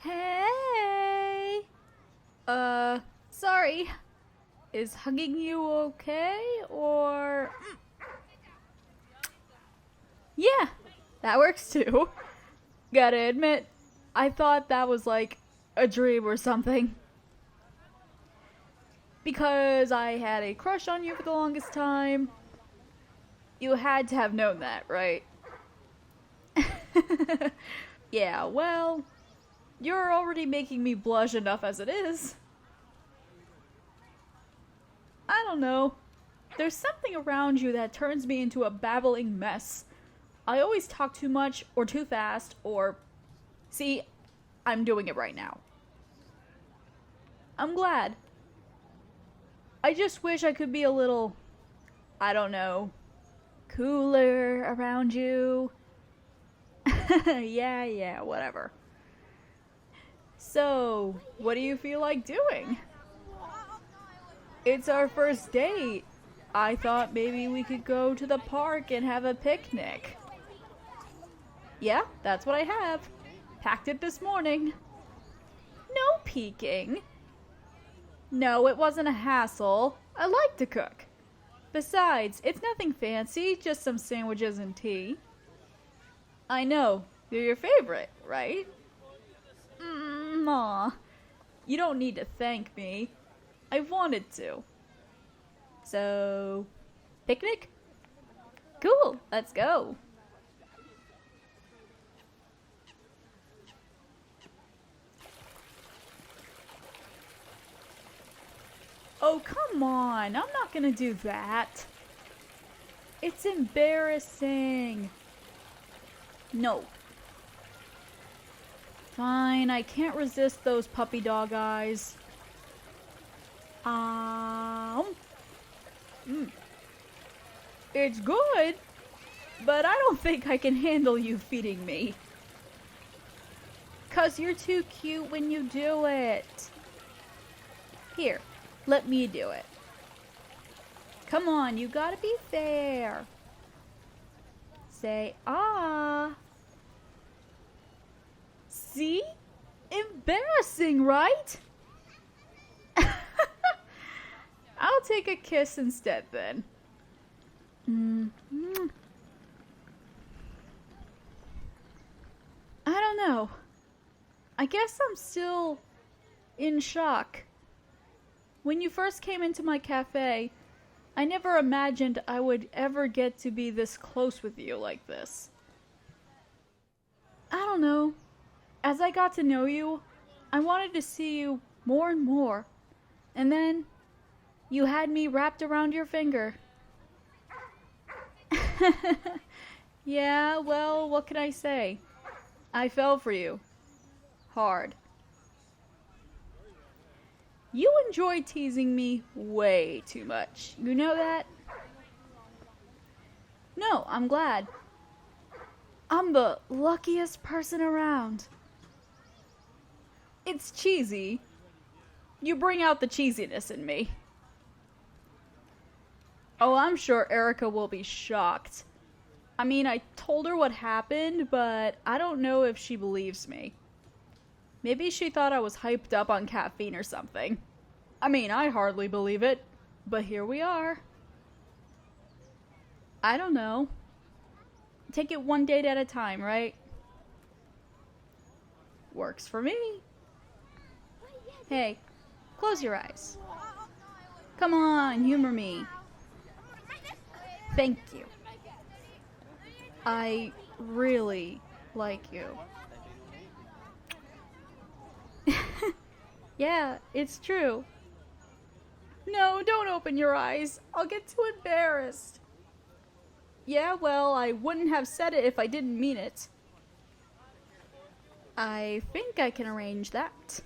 Hey! Sorry. Is hugging you okay, or... Yeah, that works too. Gotta admit, I thought that was like a dream or something. Because I had a crush on you for the longest time. You had to have known that, right? Yeah, well, you're already making me blush enough as it is. I don't know. There's something around you that turns me into a babbling mess. I always talk too much, or too fast, or... See, I'm doing it right now. I'm glad. I just wish I could be a little... I don't know... cooler around you. Yeah, whatever. So, what do you feel like doing? It's our first date. I thought maybe we could go to the park and have a picnic. Yeah, that's what I have. Packed it this morning. No peeking. No, it wasn't a hassle. I like to cook. Besides, it's nothing fancy, just some sandwiches and tea. I know, they're your favorite, right? Aw. You don't need to thank me. I wanted to. So, picnic? Cool, let's go. Oh, come on. I'm not gonna do that. It's embarrassing. No. Fine, I can't resist those puppy dog eyes. It's good, but I don't think I can handle you feeding me. 'Cause you're too cute when you do it. Here, let me do it. Come on, you gotta be fair. Say, ah. See? Embarrassing, right? I'll take a kiss instead then. I don't know. I guess I'm still in shock. When you first came into my cafe, I never imagined I would ever get to be this close with you like this. I don't know. As I got to know you, I wanted to see you more and more. And then, you had me wrapped around your finger. Yeah, well, what can I say? I fell for you. Hard. You enjoy teasing me way too much. You know that? No, I'm glad. I'm the luckiest person around. It's cheesy. You bring out the cheesiness in me. Oh, I'm sure Erica will be shocked. I mean, I told her what happened, but I don't know if she believes me. Maybe she thought I was hyped up on caffeine or something. I mean, I hardly believe it, but here we are. I don't know. Take it one date at a time, right? Works for me. Hey, close your eyes. Come on, humor me. Thank you. I really like you. Yeah, it's true. No, don't open your eyes. I'll get too embarrassed. Yeah, well, I wouldn't have said it if I didn't mean it. I think I can arrange that.